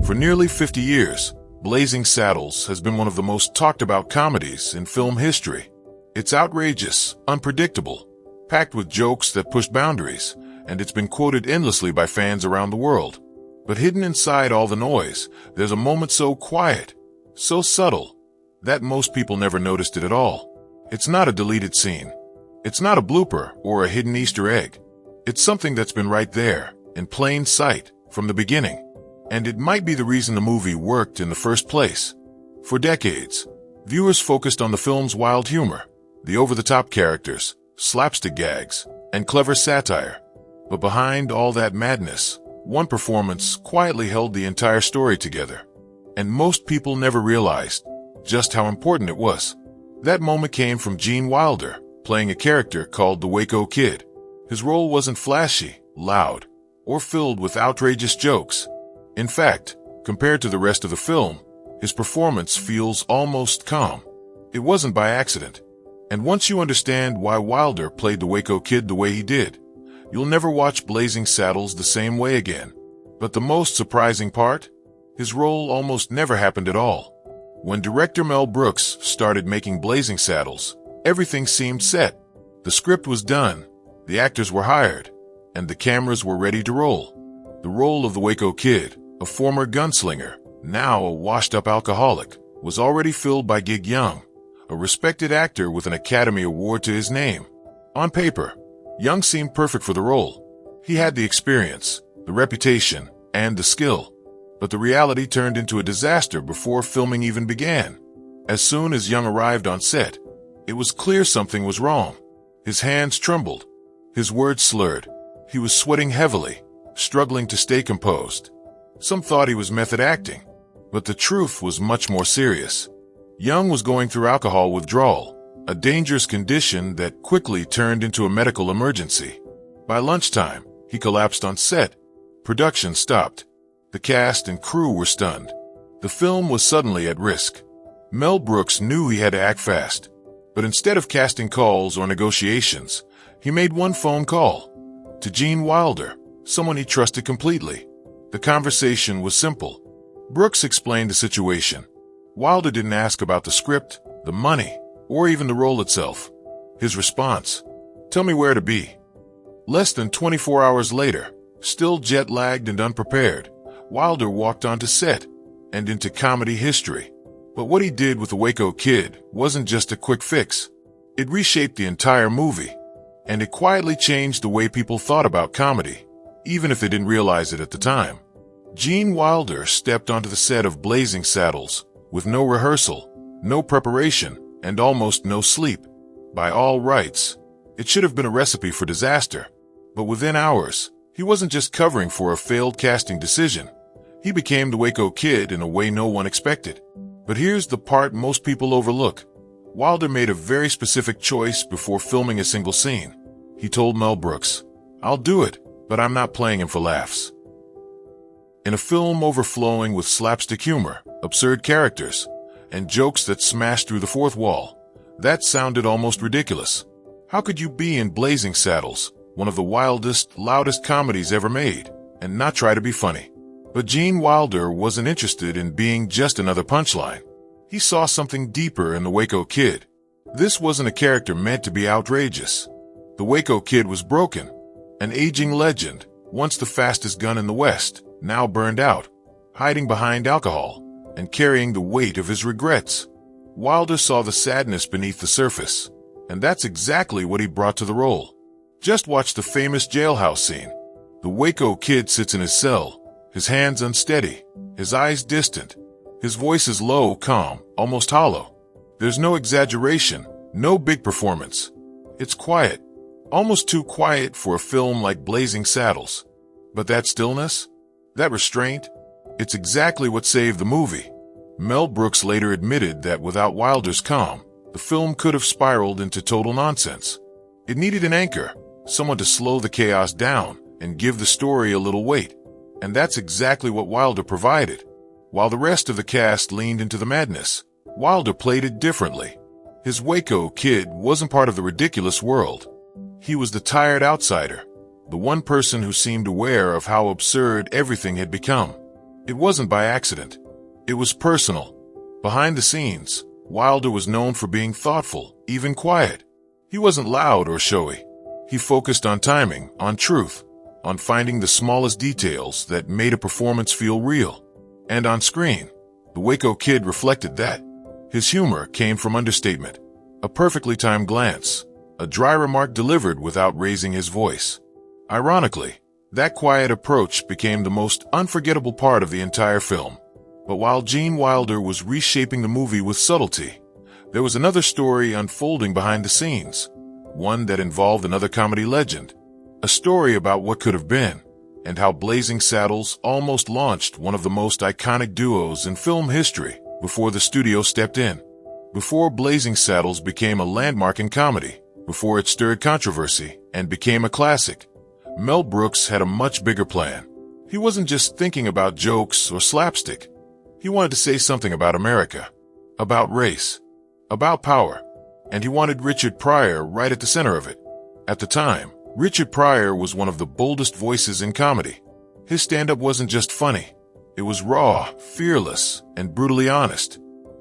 For nearly 50 years, Blazing Saddles has been one of the most talked about comedies in film history. It's outrageous, unpredictable, packed with jokes that push boundaries, and it's been quoted endlessly by fans around the world. But hidden inside all the noise, there's a moment so quiet, so subtle, that most people never noticed it at all. It's not a deleted scene. It's not a blooper or a hidden Easter egg. It's something that's been right there, in plain sight, from the beginning. And it might be the reason the movie worked in the first place. For decades, viewers focused on the film's wild humor, the over-the-top characters, slapstick gags, and clever satire. But behind all that madness, one performance quietly held the entire story together. And most people never realized just how important it was. That moment came from Gene Wilder, playing a character called the Waco Kid. His role wasn't flashy, loud, or filled with outrageous jokes. In fact, compared to the rest of the film, his performance feels almost calm. It wasn't by accident. And once you understand why Wilder played the Waco Kid the way he did, you'll never watch Blazing Saddles the same way again. But the most surprising part? His role almost never happened at all. When director Mel Brooks started making Blazing Saddles, everything seemed set. The script was done, the actors were hired, and the cameras were ready to roll. The role of the Waco Kid, a former gunslinger, now a washed-up alcoholic, was already filled by Gig Young, a respected actor with an Academy Award to his name. On paper, Young seemed perfect for the role. He had the experience, the reputation, and the skill. But the reality turned into a disaster before filming even began. As soon as Young arrived on set, it was clear something was wrong. His hands trembled, his words slurred. He was sweating heavily, struggling to stay composed. Some thought he was method acting, but the truth was much more serious. Young was going through alcohol withdrawal, a dangerous condition that quickly turned into a medical emergency. By lunchtime, he collapsed on set. Production stopped. The cast and crew were stunned. The film was suddenly at risk. Mel Brooks knew he had to act fast, but instead of casting calls or negotiations, he made one phone call to Gene Wilder, someone he trusted completely. The conversation was simple. Brooks explained the situation. Wilder didn't ask about the script, the money, or even the role itself. His response: "Tell me where to be." Less than 24 hours later, still jet-lagged and unprepared, Wilder walked onto set and into comedy history. But what he did with the Waco Kid wasn't just a quick fix. It reshaped the entire movie, and it quietly changed the way people thought about comedy, even if they didn't realize it at the time. Gene Wilder stepped onto the set of Blazing Saddles with no rehearsal, no preparation, and almost no sleep. By all rights, it should have been a recipe for disaster. But within hours, he wasn't just covering for a failed casting decision. He became the Waco Kid in a way no one expected. But here's the part most people overlook. Wilder made a very specific choice before filming a single scene. He told Mel Brooks, "I'll do it, but I'm not playing him for laughs." In a film overflowing with slapstick humor, absurd characters, and jokes that smashed through the fourth wall, that sounded almost ridiculous. How could you be in Blazing Saddles, one of the wildest, loudest comedies ever made, and not try to be funny? But Gene Wilder wasn't interested in being just another punchline. He saw something deeper in the Waco Kid. This wasn't a character meant to be outrageous. The Waco Kid was broken, an aging legend, once the fastest gun in the West, now burned out, hiding behind alcohol, and carrying the weight of his regrets. Wilder saw the sadness beneath the surface, and that's exactly what he brought to the role. Just watch the famous jailhouse scene. The Waco Kid sits in his cell, his hands unsteady, his eyes distant. His voice is low, calm, almost hollow. There's no exaggeration, no big performance. It's quiet, almost too quiet for a film like Blazing Saddles. But that stillness, that restraint, it's exactly what saved the movie. Mel Brooks later admitted that without Wilder's calm, the film could have spiraled into total nonsense. It needed an anchor, someone to slow the chaos down and give the story a little weight. And that's exactly what Wilder provided. While the rest of the cast leaned into the madness, Wilder played it differently. His Waco Kid wasn't part of the ridiculous world. He was the tired outsider, the one person who seemed aware of how absurd everything had become. It wasn't by accident. It was personal. Behind the scenes, Wilder was known for being thoughtful, even quiet. He wasn't loud or showy. He focused on timing, on truth, on finding the smallest details that made a performance feel real. And on screen, the Waco Kid reflected that. His humor came from understatement, a perfectly timed glance, a dry remark delivered without raising his voice. Ironically, that quiet approach became the most unforgettable part of the entire film. But while Gene Wilder was reshaping the movie with subtlety, there was another story unfolding behind the scenes, one that involved another comedy legend, a story about what could have been, and how Blazing Saddles almost launched one of the most iconic duos in film history before the studio stepped in. Before Blazing Saddles became a landmark in comedy, before it stirred controversy and became a classic, Mel Brooks had a much bigger plan. He wasn't just thinking about jokes or slapstick. He wanted to say something about America, about race, about power, and he wanted Richard Pryor right at the center of it. At the time, Richard Pryor was one of the boldest voices in comedy. His stand-up wasn't just funny. It was raw, fearless, and brutally honest.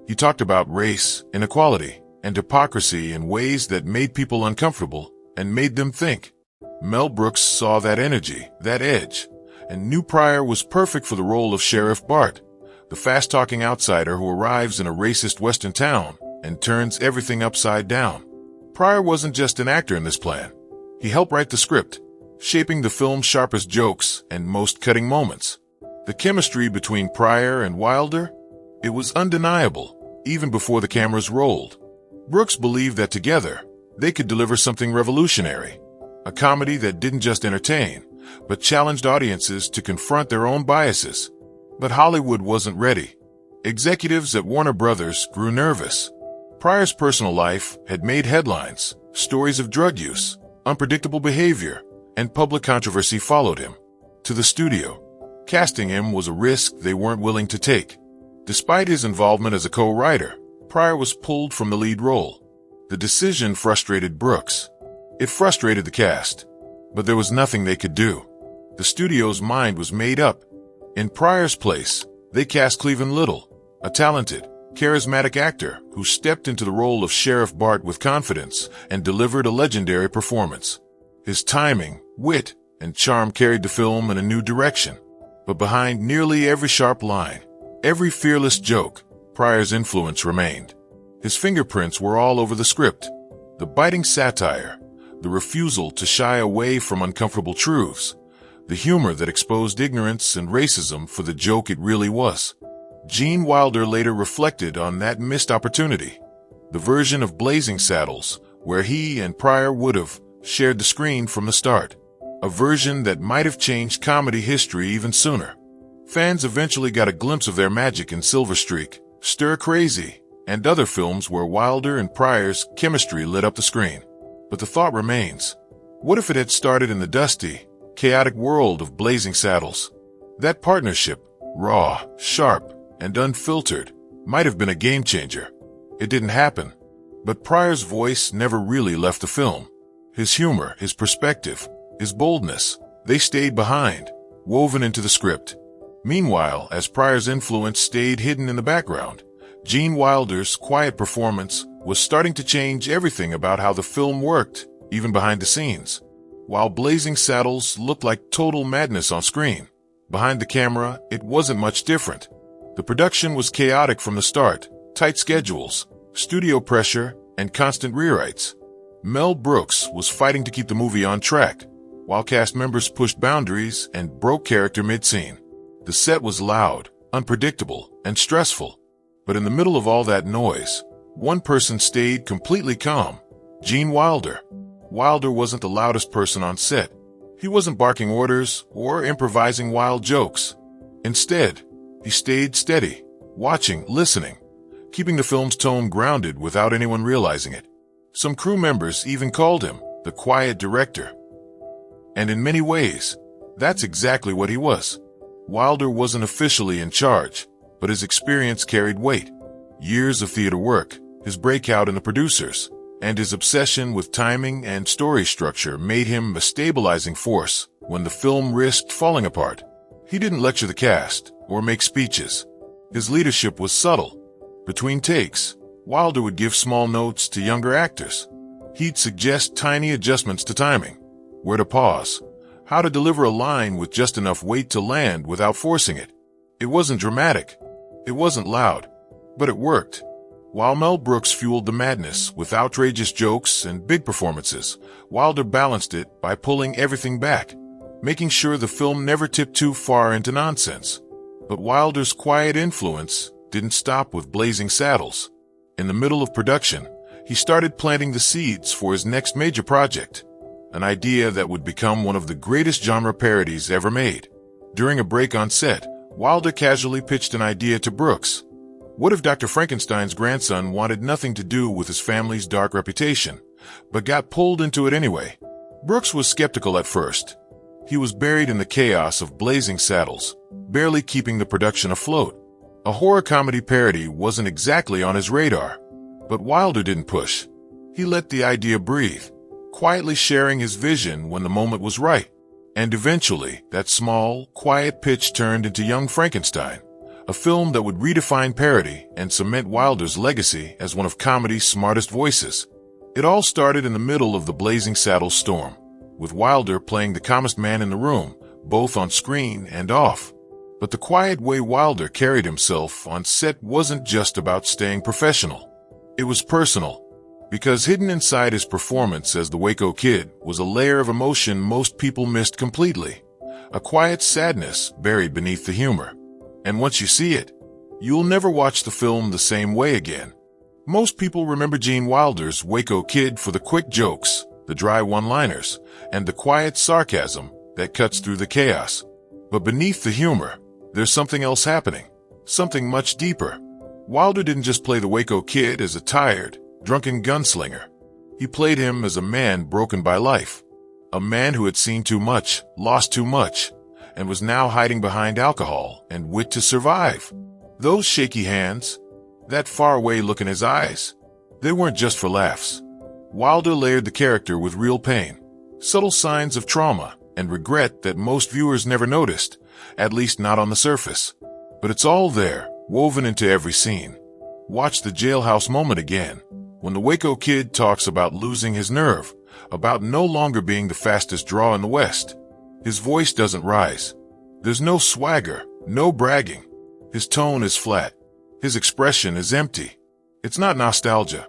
He talked about race, inequality, and hypocrisy in ways that made people uncomfortable and made them think. Mel Brooks saw that energy, that edge, and knew Pryor was perfect for the role of Sheriff Bart, the fast-talking outsider who arrives in a racist western town and turns everything upside down. Pryor wasn't just an actor in this plan. He helped write the script, shaping the film's sharpest jokes and most cutting moments. The chemistry between Pryor and Wilder, it was undeniable, even before the cameras rolled. Brooks believed that together, they could deliver something revolutionary, a comedy that didn't just entertain, but challenged audiences to confront their own biases. But Hollywood wasn't ready. Executives at Warner Brothers grew nervous. Pryor's personal life had made headlines. Stories of drug use, unpredictable behavior, and public controversy followed him. To the studio, casting him was a risk they weren't willing to take. Despite his involvement as a co-writer, Pryor was pulled from the lead role. The decision frustrated Brooks. It frustrated the cast. But there was nothing they could do. The studio's mind was made up. In Pryor's place, they cast Cleveland Little, a talented, charismatic actor who stepped into the role of Sheriff Bart with confidence and delivered a legendary performance. His timing, wit, and charm carried the film in a new direction. But behind nearly every sharp line, every fearless joke, Pryor's influence remained. His fingerprints were all over the script. The biting satire, the refusal to shy away from uncomfortable truths, the humor that exposed ignorance and racism for the joke it really was. Gene Wilder later reflected on that missed opportunity. The version of Blazing Saddles, where he and Pryor would have shared the screen from the start. A version that might have changed comedy history even sooner. Fans eventually got a glimpse of their magic in Silver Streak, Stir Crazy, and other films where Wilder and Pryor's chemistry lit up the screen. But the thought remains, what if it had started in the dusty, chaotic world of Blazing Saddles? That partnership, raw, sharp, and unfiltered, might have been a game changer. It didn't happen, but Pryor's voice never really left the film. His humor, his perspective, his boldness, they stayed behind, woven into the script. Meanwhile, as Pryor's influence stayed hidden in the background, Gene Wilder's quiet performance was starting to change everything about how the film worked, even behind the scenes. While Blazing Saddles looked like total madness on screen, behind the camera, it wasn't much different. The production was chaotic from the start, tight schedules, studio pressure, and constant rewrites. Mel Brooks was fighting to keep the movie on track, while cast members pushed boundaries and broke character mid-scene. The set was loud, unpredictable, and stressful. But in the middle of all that noise, one person stayed completely calm, Gene Wilder. Wilder wasn't the loudest person on set. He wasn't barking orders or improvising wild jokes. Instead, he stayed steady, watching, listening, keeping the film's tone grounded without anyone realizing it. Some crew members even called him the quiet director. And in many ways, that's exactly what he was. Wilder wasn't officially in charge, but his experience carried weight. Years of theater work, his breakout in The Producers, and his obsession with timing and story structure made him a stabilizing force when the film risked falling apart. He didn't lecture the cast or make speeches. His leadership was subtle. Between takes, Wilder would give small notes to younger actors. He'd suggest tiny adjustments to timing, where to pause, how to deliver a line with just enough weight to land without forcing it. It wasn't dramatic. It wasn't loud, but it worked. While Mel Brooks fueled the madness with outrageous jokes and big performances, Wilder balanced it by pulling everything back, making sure the film never tipped too far into nonsense. But Wilder's quiet influence didn't stop with Blazing Saddles. In the middle of production, he started planting the seeds for his next major project, an idea that would become one of the greatest genre parodies ever made. During a break on set, Wilder casually pitched an idea to Brooks. What if Dr. Frankenstein's grandson wanted nothing to do with his family's dark reputation, but got pulled into it anyway? Brooks was skeptical at first. He was buried in the chaos of Blazing Saddles, barely keeping the production afloat. A horror comedy parody wasn't exactly on his radar, but Wilder didn't push. He let the idea breathe, quietly sharing his vision when the moment was right. And eventually, that small, quiet pitch turned into Young Frankenstein, a film that would redefine parody and cement Wilder's legacy as one of comedy's smartest voices. It all started in the middle of the Blazing Saddles storm, with Wilder playing the calmest man in the room, both on screen and off. But the quiet way Wilder carried himself on set wasn't just about staying professional. It was personal, because hidden inside his performance as the Waco Kid was a layer of emotion most people missed completely, a quiet sadness buried beneath the humor. And once you see it, you'll never watch the film the same way again. Most people remember Gene Wilder's Waco Kid for the quick jokes, the dry one-liners, and the quiet sarcasm that cuts through the chaos. But beneath the humor, there's something else happening, something much deeper. Wilder didn't just play the Waco Kid as a tired, drunken gunslinger. He played him as a man broken by life, a man who had seen too much, lost too much, and was now hiding behind alcohol and wit to survive. Those shaky hands, that faraway look in his eyes, they weren't just for laughs. Wilder layered the character with real pain, subtle signs of trauma and regret that most viewers never noticed, at least not on the surface. But it's all there, woven into every scene. Watch the jailhouse moment again, when the Waco Kid talks about losing his nerve, about no longer being the fastest draw in the West. His voice doesn't rise. There's no swagger, no bragging. His tone is flat. His expression is empty. It's not nostalgia.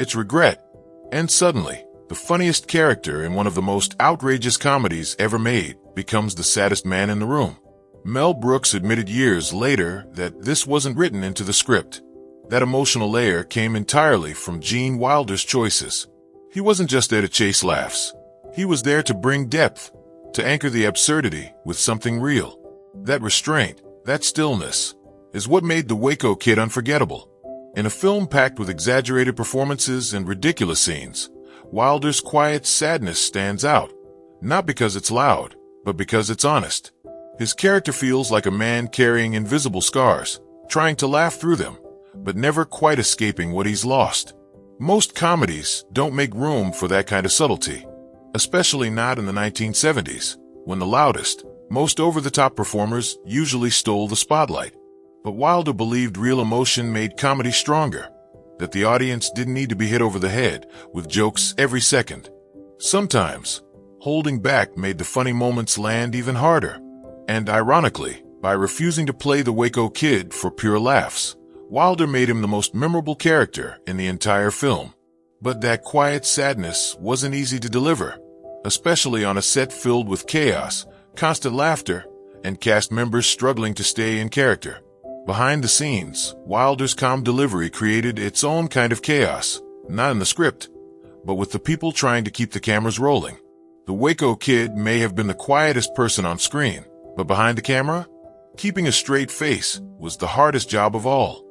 It's regret. And suddenly, the funniest character in one of the most outrageous comedies ever made becomes the saddest man in the room. Mel Brooks admitted years later that this wasn't written into the script. That emotional layer came entirely from Gene Wilder's choices. He wasn't just there to chase laughs. He was there to bring depth, to anchor the absurdity with something real. That restraint, that stillness, is what made the Waco Kid unforgettable. In a film packed with exaggerated performances and ridiculous scenes, Wilder's quiet sadness stands out, not because it's loud, but because it's honest. His character feels like a man carrying invisible scars, trying to laugh through them, but never quite escaping what he's lost. Most comedies don't make room for that kind of subtlety, especially not in the 1970s, when the loudest, most over-the-top performers usually stole the spotlight. But Wilder believed real emotion made comedy stronger, that the audience didn't need to be hit over the head with jokes every second. Sometimes, holding back made the funny moments land even harder. And ironically, by refusing to play the Waco Kid for pure laughs, Wilder made him the most memorable character in the entire film. But that quiet sadness wasn't easy to deliver, especially on a set filled with chaos, constant laughter, and cast members struggling to stay in character. Behind the scenes, Wilder's calm delivery created its own kind of chaos, not in the script, but with the people trying to keep the cameras rolling. The Waco Kid may have been the quietest person on screen, but behind the camera, keeping a straight face was the hardest job of all.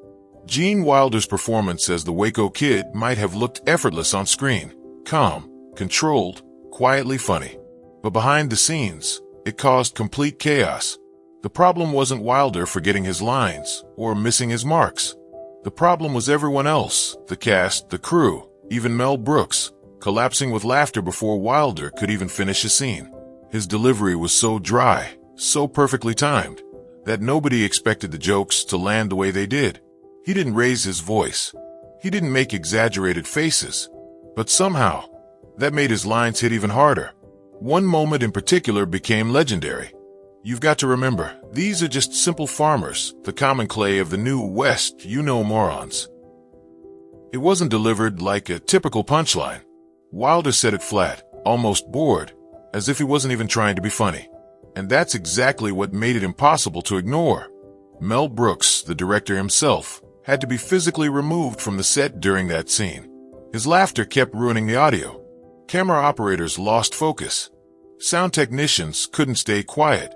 Gene Wilder's performance as the Waco Kid might have looked effortless on screen, calm, controlled, quietly funny. But behind the scenes, it caused complete chaos. The problem wasn't Wilder forgetting his lines or missing his marks. The problem was everyone else, the cast, the crew, even Mel Brooks, collapsing with laughter before Wilder could even finish a scene. His delivery was so dry, so perfectly timed that nobody expected the jokes to land the way they did. He didn't raise his voice. He didn't make exaggerated faces. But somehow, that made his lines hit even harder. One moment in particular became legendary. You've got to remember, these are just simple farmers, the common clay of the New West, morons. It wasn't delivered like a typical punchline. Wilder said it flat, almost bored, as if he wasn't even trying to be funny. And that's exactly what made it impossible to ignore. Mel Brooks, the director himself, had to be physically removed from the set during that scene. His laughter kept ruining the audio. Camera operators lost focus. Sound technicians couldn't stay quiet.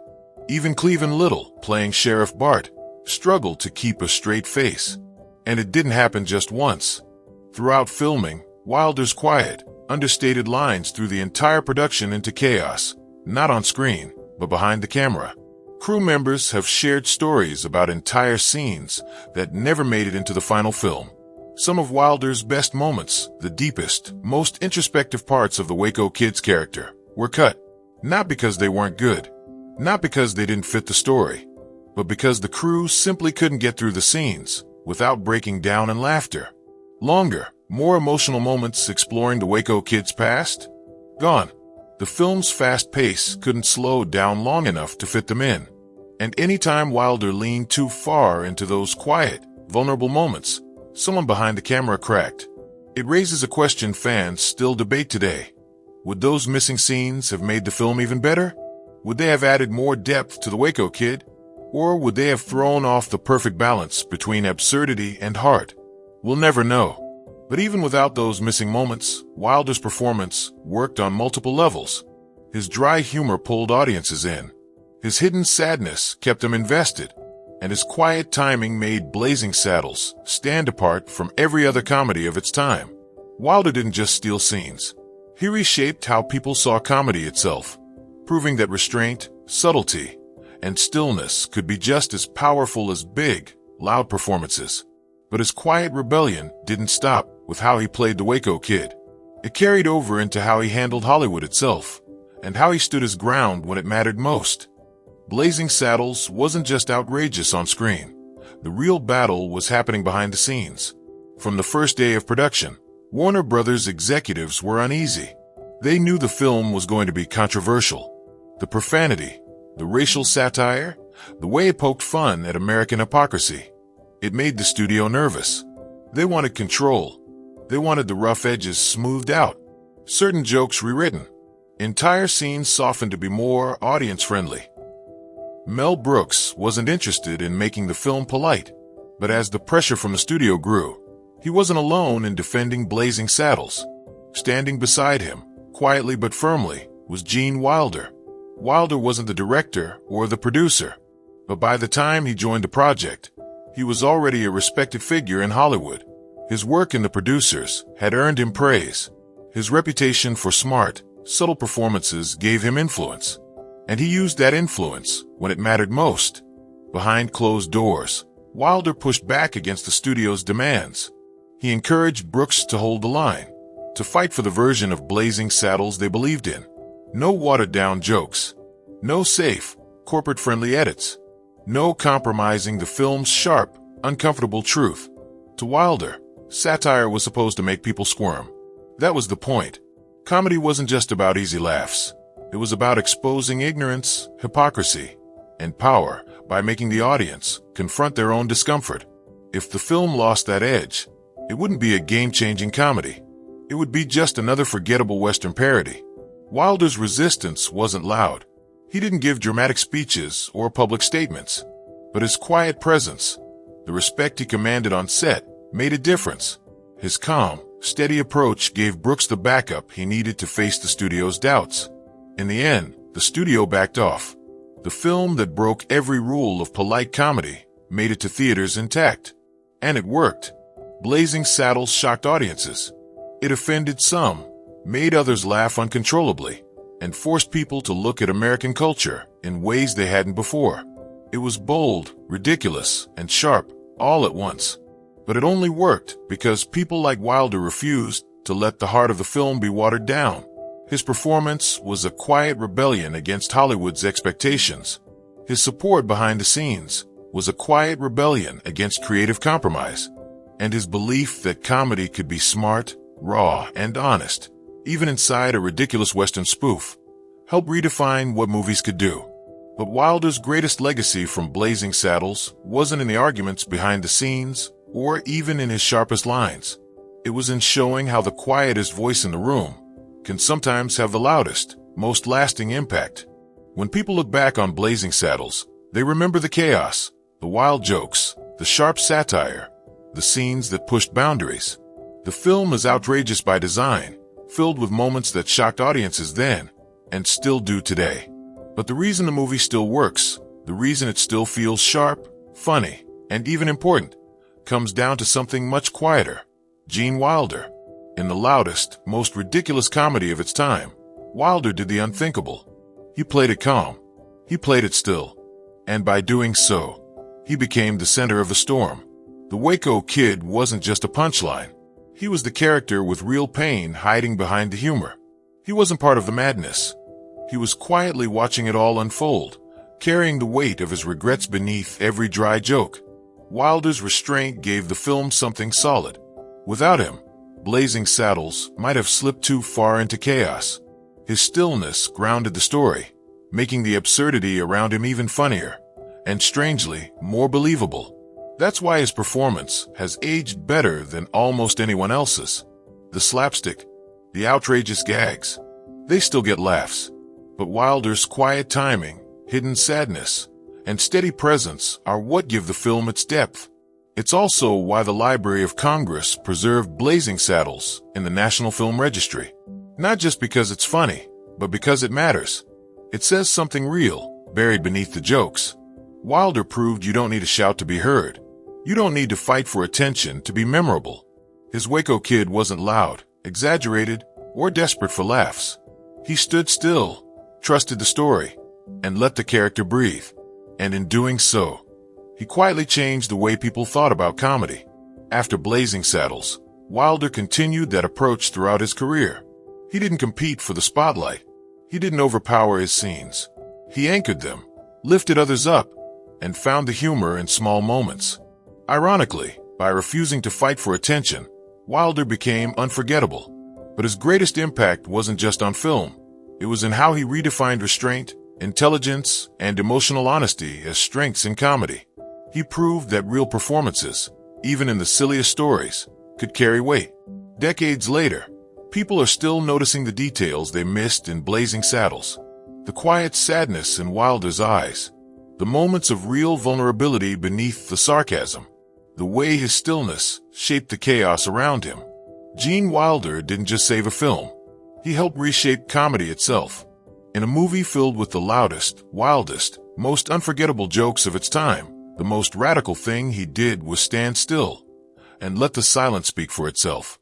Even Cleveland Little, playing Sheriff Bart, struggled to keep a straight face. And it didn't happen just once. Throughout filming, Wilder's quiet, understated lines threw the entire production into chaos, not on screen, but behind the camera. Crew members have shared stories about entire scenes that never made it into the final film. Some of Wilder's best moments, the deepest, most introspective parts of the Waco Kid's character, were cut. Not because they weren't good, not because they didn't fit the story, but because the crew simply couldn't get through the scenes without breaking down in laughter. Longer, more emotional moments exploring the Waco Kid's past? Gone. The film's fast pace couldn't slow down long enough to fit them in. And anytime Wilder leaned too far into those quiet, vulnerable moments, someone behind the camera cracked. It raises a question fans still debate today. Would those missing scenes have made the film even better? Would they have added more depth to the Waco Kid? Or would they have thrown off the perfect balance between absurdity and heart? We'll never know. But even without those missing moments, Wilder's performance worked on multiple levels. His dry humor pulled audiences in. His hidden sadness kept them invested. And his quiet timing made Blazing Saddles stand apart from every other comedy of its time. Wilder didn't just steal scenes. He reshaped how people saw comedy itself, proving that restraint, subtlety, and stillness could be just as powerful as big, loud performances. But his quiet rebellion didn't stop with how he played the Waco Kid. It carried over into how he handled Hollywood itself, and how he stood his ground when it mattered most. Blazing Saddles wasn't just outrageous on screen. The real battle was happening behind the scenes. From the first day of production, Warner Brothers executives were uneasy. They knew the film was going to be controversial. The profanity, the racial satire, the way it poked fun at American hypocrisy. It made the studio nervous. They wanted control. They wanted the rough edges smoothed out, certain jokes rewritten, entire scenes softened to be more audience-friendly. Mel Brooks wasn't interested in making the film polite, but as the pressure from the studio grew, he wasn't alone in defending Blazing Saddles. Standing beside him, quietly but firmly, was Gene Wilder. Wilder wasn't the director or the producer, but by the time he joined the project, he was already a respected figure in Hollywood. His work in The Producers had earned him praise. His reputation for smart, subtle performances gave him influence, and he used that influence when it mattered most. Behind closed doors, Wilder pushed back against the studio's demands. He encouraged Brooks to hold the line, to fight for the version of Blazing Saddles they believed in. No watered-down jokes. No safe, corporate-friendly edits. No compromising the film's sharp, uncomfortable truth. To Wilder, satire was supposed to make people squirm. That was the point. Comedy wasn't just about easy laughs. It was about exposing ignorance, hypocrisy, and power by making the audience confront their own discomfort. If the film lost that edge, it wouldn't be a game-changing comedy. It would be just another forgettable Western parody. Wilder's resistance wasn't loud. He didn't give dramatic speeches or public statements. But his quiet presence, the respect he commanded on set, made a difference. His calm, steady approach gave Brooks the backup he needed to face the studio's doubts. In the end, the studio backed off. The film that broke every rule of polite comedy made it to theaters intact. And it worked. Blazing Saddles shocked audiences. It offended some, made others laugh uncontrollably, and forced people to look at American culture in ways they hadn't before. It was bold, ridiculous, and sharp, all at once. But it only worked because people like Wilder refused to let the heart of the film be watered down. His performance was a quiet rebellion against Hollywood's expectations. His support behind the scenes was a quiet rebellion against creative compromise, and his belief that comedy could be smart, raw, and honest, even inside a ridiculous Western spoof, helped redefine what movies could do. But Wilder's greatest legacy from Blazing Saddles wasn't in the arguments behind the scenes or even in his sharpest lines. It was in showing how the quietest voice in the room can sometimes have the loudest, most lasting impact. When people look back on Blazing Saddles, they remember the chaos, the wild jokes, the sharp satire, the scenes that pushed boundaries. The film is outrageous by design, filled with moments that shocked audiences then and still do today. But the reason the movie still works, the reason it still feels sharp, funny, and even important, comes down to something much quieter. Gene Wilder. In the loudest, most ridiculous comedy of its time, Wilder did the unthinkable. He played it calm. He played it still. And by doing so, he became the center of the storm. The Waco Kid wasn't just a punchline. He was the character with real pain hiding behind the humor. He wasn't part of the madness. He was quietly watching it all unfold, carrying the weight of his regrets beneath every dry joke. Wilder's restraint gave the film something solid. Without him, Blazing Saddles might have slipped too far into chaos. His stillness grounded the story, making the absurdity around him even funnier, and strangely, more believable. That's why his performance has aged better than almost anyone else's. The slapstick, the outrageous gags, they still get laughs. But Wilder's quiet timing, hidden sadness, and steady presence are what give the film its depth. It's also why the Library of Congress preserved Blazing Saddles in the National Film Registry. Not just because it's funny, but because it matters. It says something real, buried beneath the jokes. Wilder proved you don't need to shout to be heard. You don't need to fight for attention to be memorable. His Waco Kid wasn't loud, exaggerated, or desperate for laughs. He stood still, trusted the story, and let the character breathe. And in doing so, he quietly changed the way people thought about comedy. After Blazing Saddles, Wilder continued that approach throughout his career. He didn't compete for the spotlight. He didn't overpower his scenes. He anchored them, lifted others up, and found the humor in small moments. Ironically, by refusing to fight for attention, Wilder became unforgettable. But his greatest impact wasn't just on film. It was in how he redefined restraint, intelligence, and emotional honesty as strengths in comedy. He proved that real performances, even in the silliest stories, could carry weight. Decades later, people are still noticing the details they missed in Blazing Saddles. The quiet sadness in Wilder's eyes, the moments of real vulnerability beneath the sarcasm, the way his stillness shaped the chaos around him. Gene Wilder didn't just save a film. He helped reshape comedy itself. In a movie filled with the loudest, wildest, most unforgettable jokes of its time, the most radical thing he did was stand still and let the silence speak for itself.